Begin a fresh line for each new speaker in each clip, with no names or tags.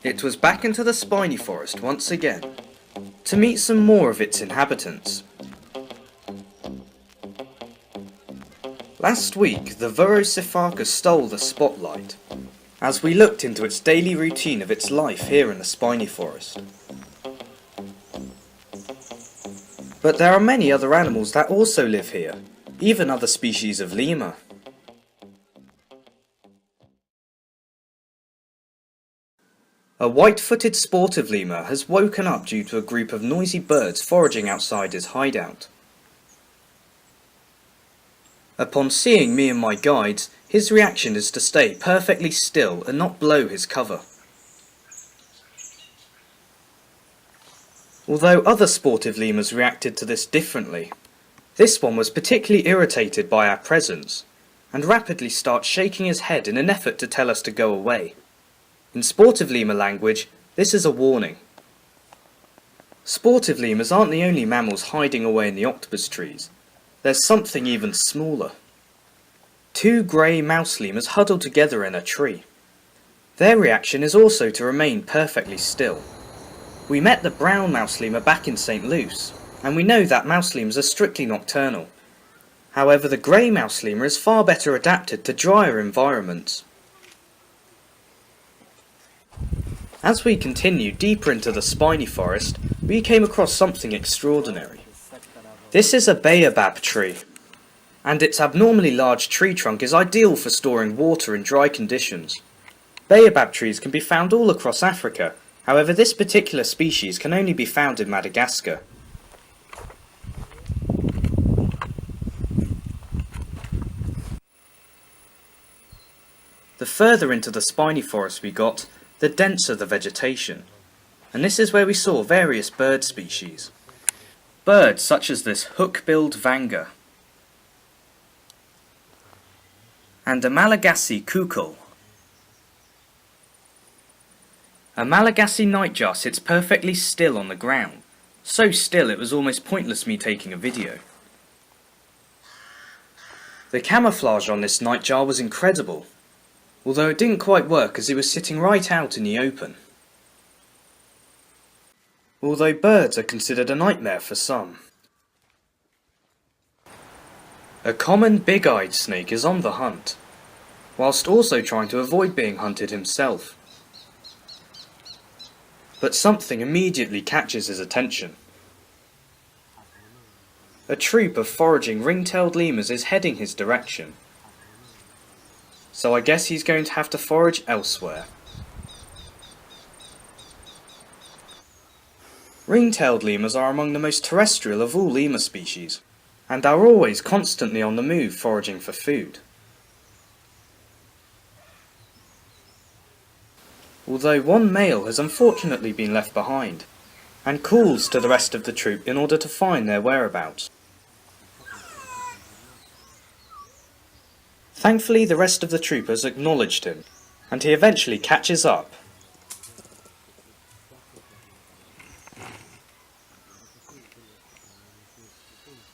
It was back into the spiny forest once again, to meet some more of its inhabitants. Last week, the Vorocephacus stole the spotlight, as we looked into its daily routine of its life here in the spiny forest. But there are many other animals that also live here, even other species of lemur. A white-footed sportive lemur has woken up due to a group of noisy birds foraging outside his hideout. Upon seeing me and my guides, his reaction is to stay perfectly still and not blow his cover. Although other sportive lemurs reacted to this differently, this one was particularly irritated by our presence, and rapidly starts shaking his head in an effort to tell us to go away. In sportive lemur language, this is a warning. Sportive lemurs aren't the only mammals hiding away in the octopus trees. There's something even smaller. Two grey mouse lemurs huddle together in a tree. Their reaction is also to remain perfectly still. We met the brown mouse lemur back in St. Luce, and we know that mouse lemurs are strictly nocturnal. However, the grey mouse lemur is far better adapted to drier environments. As we continued deeper into the spiny forest, we came across something extraordinary. This is a baobab tree, and its abnormally large tree trunk is ideal for storing water in dry conditions. Baobab trees can be found all across Africa, however this particular species can only be found in Madagascar. The further into the spiny forest we got, the denser the vegetation, and this is where we saw various bird species. Birds such as this hook-billed vanga, and a Malagasy cuckoo. A Malagasy nightjar sits perfectly still on the ground, so still it was almost pointless me taking a video. The camouflage on this nightjar was incredible, although it didn't quite work as it was sitting right out in the open. Although birds are considered a nightmare for some. A common big-eyed snake is on the hunt, whilst also trying to avoid being hunted himself. But something immediately catches his attention. A troop of foraging ring-tailed lemurs is heading his direction, so I guess he's going to have to forage elsewhere. Ring-tailed lemurs are among the most terrestrial of all lemur species, and are always constantly on the move foraging for food. Although one male has unfortunately been left behind, and calls to the rest of the troop in order to find their whereabouts. Thankfully, the rest of the troopers acknowledged him, and he eventually catches up.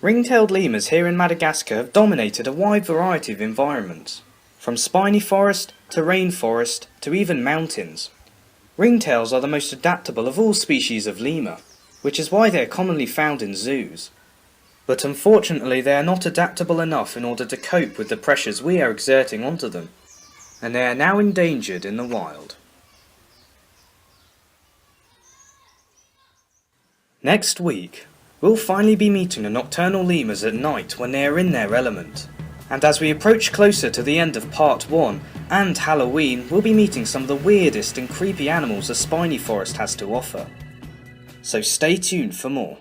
Ring-tailed lemurs here in Madagascar have dominated a wide variety of environments, from spiny forest to rainforest to even mountains. Ringtails are the most adaptable of all species of lemur, which is why they are commonly found in zoos. But unfortunately they are not adaptable enough in order to cope with the pressures we are exerting onto them, and they are now endangered in the wild. Next week, we'll finally be meeting the nocturnal lemurs at night when they are in their element, and as we approach closer to the end of part 1 and Halloween, we'll be meeting some of the weirdest and creepy animals the spiny forest has to offer. So stay tuned for more.